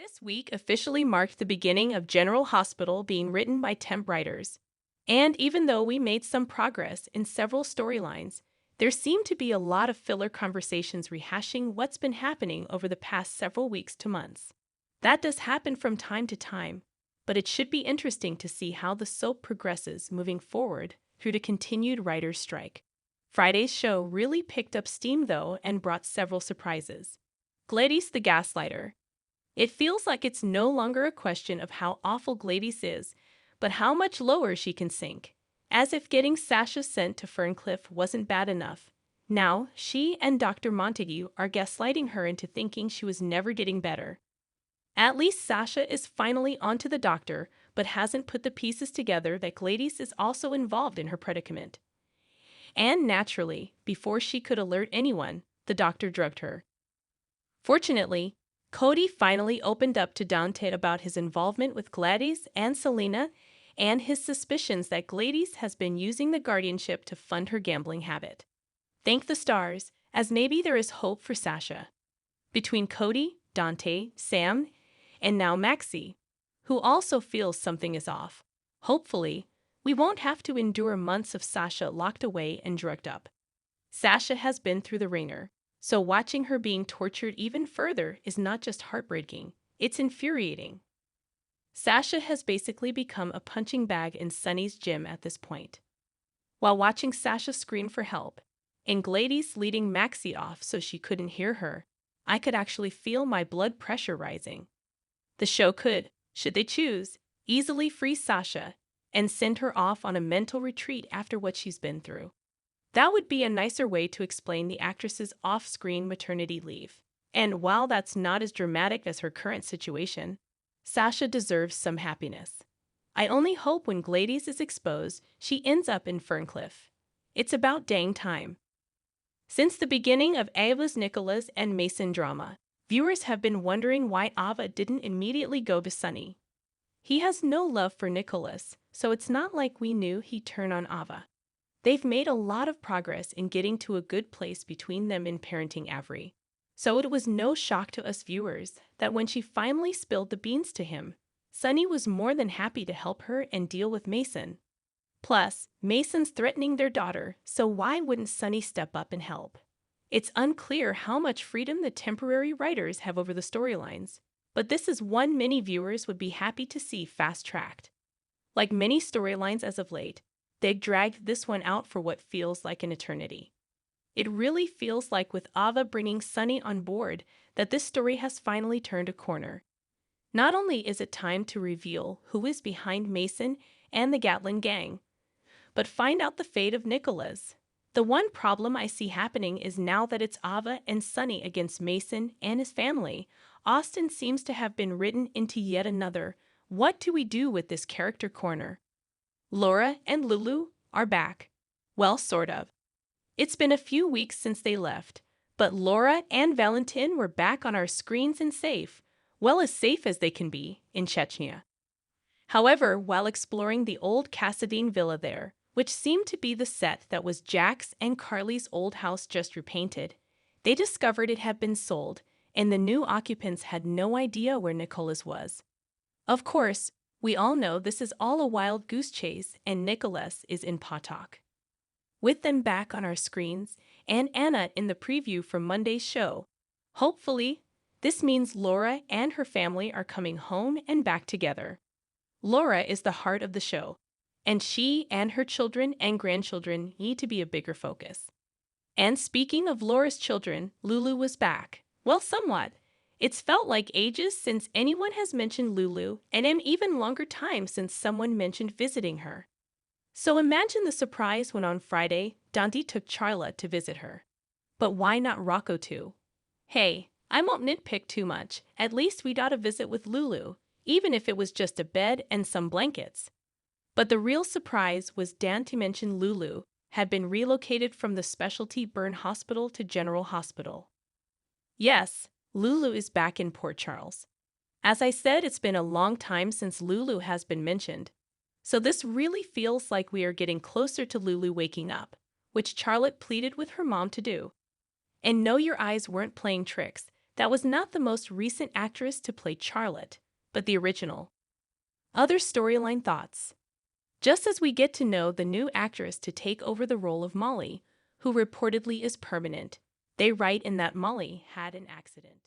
This week officially marked the beginning of General Hospital being written by temp writers. And even though we made some progress in several storylines, there seemed to be a lot of filler conversations rehashing what's been happening over the past several weeks to months. That does happen from time to time, but it should be interesting to see how the soap progresses moving forward through the continued writers' strike. Friday's show really picked up steam, though, and brought several surprises. Gladys the Gaslighter. It feels like it's no longer a question of how awful Gladys is, but how much lower she can sink. As if getting Sasha sent to Ferncliff wasn't bad enough. Now, she and Dr. Montague are gaslighting her into thinking she was never getting better. At least Sasha is finally onto the doctor, but hasn't put the pieces together that Gladys is also involved in her predicament. And naturally, before she could alert anyone, the doctor drugged her. Fortunately, Cody finally opened up to Dante about his involvement with Gladys and Selena and his suspicions that Gladys has been using the guardianship to fund her gambling habit. Thank the stars, as maybe there is hope for Sasha. Between Cody, Dante, Sam, and now Maxie, who also feels something is off. Hopefully, we won't have to endure months of Sasha locked away and drugged up. Sasha has been through the ringer, so watching her being tortured even further is not just heartbreaking, it's infuriating. Sasha has basically become a punching bag in Sunny's gym at this point. While watching Sasha scream for help, and Gladys leading Maxie off so she couldn't hear her, I could actually feel my blood pressure rising. The show could, should they choose, easily free Sasha and send her off on a mental retreat after what she's been through. That would be a nicer way to explain the actress's off-screen maternity leave. And while that's not as dramatic as her current situation, Sasha deserves some happiness. I only hope when Gladys is exposed, she ends up in Ferncliff. It's about dang time. Since the beginning of Ava's Nicholas and Mason drama, viewers have been wondering why Ava didn't immediately go to Sunny. He has no love for Nicholas, so it's not like we knew he'd turn on Ava. They've made a lot of progress in getting to a good place between them in parenting Avery. So it was no shock to us viewers that when she finally spilled the beans to him, Sunny was more than happy to help her and deal with Mason. Plus, Mason's threatening their daughter, so why wouldn't Sunny step up and help? It's unclear how much freedom the temporary writers have over the storylines, but this is one many viewers would be happy to see fast-tracked. Like many storylines as of late, they dragged this one out for what feels like an eternity. It really feels like with Ava bringing Sunny on board that this story has finally turned a corner. Not only is it time to reveal who is behind Mason and the Gatlin gang, but find out the fate of Nicholas. The one problem I see happening is now that it's Ava and Sunny against Mason and his family, Austin seems to have been written into yet another "what do we do with this character corner?" Laura and Lulu are back. Well, sort of. It's been a few weeks since they left, but Laura and Valentin were back on our screens and safe, well as safe as they can be, in Chechnya. However, while exploring the old Cassadine villa there, which seemed to be the set that was Jack's and Carly's old house just repainted, they discovered it had been sold, and the new occupants had no idea where Nicholas was. Of course, we all know this is all a wild goose chase and Nicholas is in Potok. With them back on our screens, and Anna in the preview for Monday's show, hopefully, this means Laura and her family are coming home and back together. Laura is the heart of the show, and she and her children and grandchildren need to be a bigger focus. And speaking of Laura's children, Lulu was back. Well, somewhat. It's felt like ages since anyone has mentioned Lulu, and an even longer time since someone mentioned visiting her. So imagine the surprise when on Friday, Dante took Charla to visit her. But why not Rocco too? Hey, I won't nitpick too much. At least we got a visit with Lulu, even if it was just a bed and some blankets. But the real surprise was Dante mentioned Lulu had been relocated from the specialty burn hospital to General Hospital. Yes, Lulu is back in Port Charles. As I said, it's been a long time since Lulu has been mentioned. So this really feels like we are getting closer to Lulu waking up, which Charlotte pleaded with her mom to do. And no, your eyes weren't playing tricks. That was not the most recent actress to play Charlotte, but the original. Other storyline thoughts. Just as we get to know the new actress to take over the role of Molly, who reportedly is permanent, they write in that Molly had an accident.